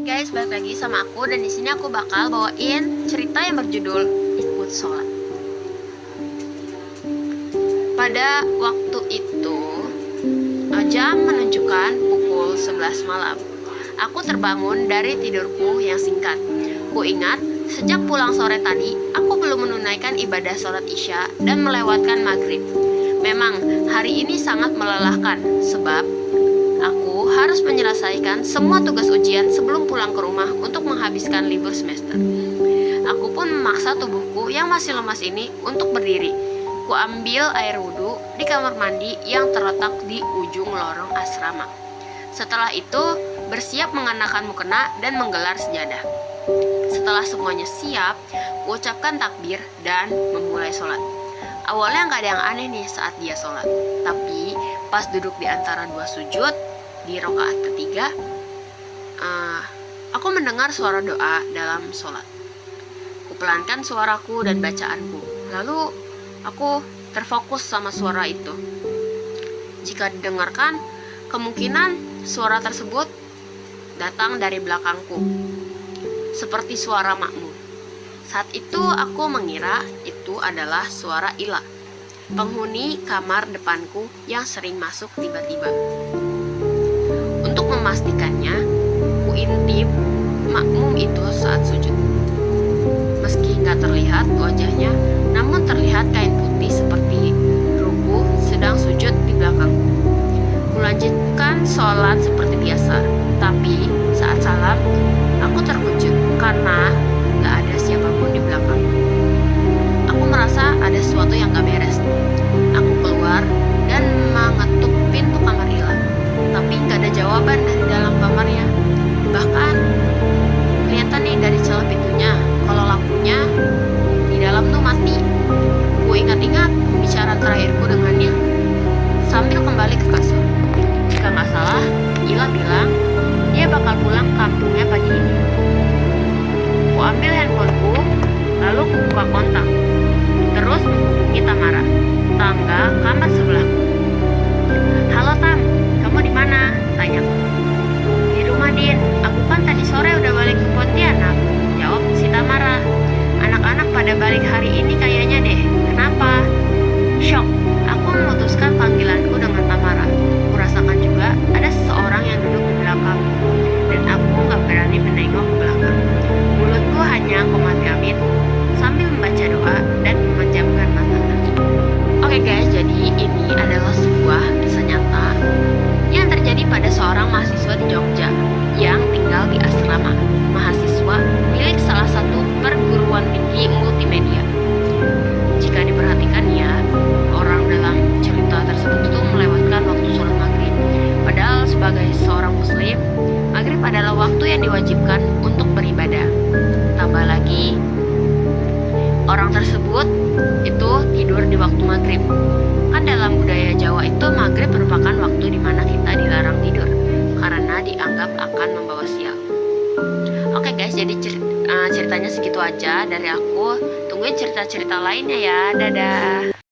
Guys, balik lagi sama aku dan di sini aku bakal bawain cerita yang berjudul Ikut Sholat. Pada waktu itu, jam menunjukkan pukul 11 malam. Aku terbangun dari tidurku yang singkat. Ku ingat, sejak pulang sore tadi, aku belum menunaikan ibadah sholat isya dan melewatkan maghrib. Memang, hari ini sangat melelahkan, sebab aku harus menyelesaikan semua tugas ujian sebelum pulang ke rumah untuk menghabiskan libur semester. Aku pun memaksa tubuhku yang masih lemas ini untuk berdiri. Ku ambil air wudhu di kamar mandi yang terletak di ujung lorong asrama. Setelah itu, bersiap mengenakan mukena dan menggelar sejadah. Setelah semuanya siap, ku ucapkan takbir dan memulai sholat. Awalnya nggak ada yang aneh nih saat dia sholat, tapi pas duduk di antara dua sujud di rakaat ketiga, aku mendengar suara doa dalam sholat. Kupelankan suaraku dan bacaanku, lalu aku terfokus sama suara itu. Jika didengarkan, kemungkinan suara tersebut datang dari belakangku, seperti suara makmum. Saat itu aku mengira itu adalah suara Ila, penghuni kamar depanku yang sering masuk tiba-tiba. Untuk memastikannya, ku intip makmum itu saat sujud. Meski nggak terlihat wajahnya, namun terlihat kain putih seperti ruku sedang sujud di belakangku. Kulanjutkan sholat seperti biasa, tapi saat salam, aku terkejut karena nggak ada siapapun di belakangku. Aku merasa ada sesuatu yang gak beres. Aku keluar dan mengetuk pintu kamar Ila, tapi gak ada jawaban dari dalam kamarnya. Bahkan kelihatan nih dari celah pintunya kalau lampunya di dalam tuh mati. Ku ingat-ingat pembicaraan terakhirku dengannya sambil kembali ke kasur. Jika gak salah, Ila bilang dia bakal pulang ke kampungnya pagi ini. Ku ambil handphoneku, lalu ku buka kontak, terus menghubungi Tamara, tangga kamar sebelahku. "Halo Tam, kamu di mana?" tanyaku. "Di rumah Din, aku kan tadi sore udah balik ke Pontianak," jawab si Tamara. "Anak-anak pada balik hari ini kayaknya deh. Kenapa?" Shock, aku memutuskan panggilanku dengan Tamara. Kurasakan juga ada seseorang yang duduk di belakangku, dan aku gak berani menengok ke belakang. Mulutku hanya komat kamit sambil membaca doa dan memejamkan matanya. Oke guys, jadi ini adalah sebuah kisah nyata yang terjadi pada seorang mahasiswa di Jogja yang tinggal di asrama mahasiswa milik salah satu perguruan tinggi multimedia. Jika diperhatikan ya, orang dalam cerita tersebut itu melewatkan waktu sholat maghrib. Padahal sebagai seorang muslim, maghrib adalah waktu yang diwajibkan untuk beribadah. Tambah lagi, orang tersebut itu tidur di waktu maghrib. Kan dalam budaya Jawa itu maghrib merupakan waktu di mana kita dilarang tidur karena dianggap akan membawa sial. Oke guys, jadi ceritanya segitu aja dari aku. Tungguin cerita-cerita lainnya ya. Dadah.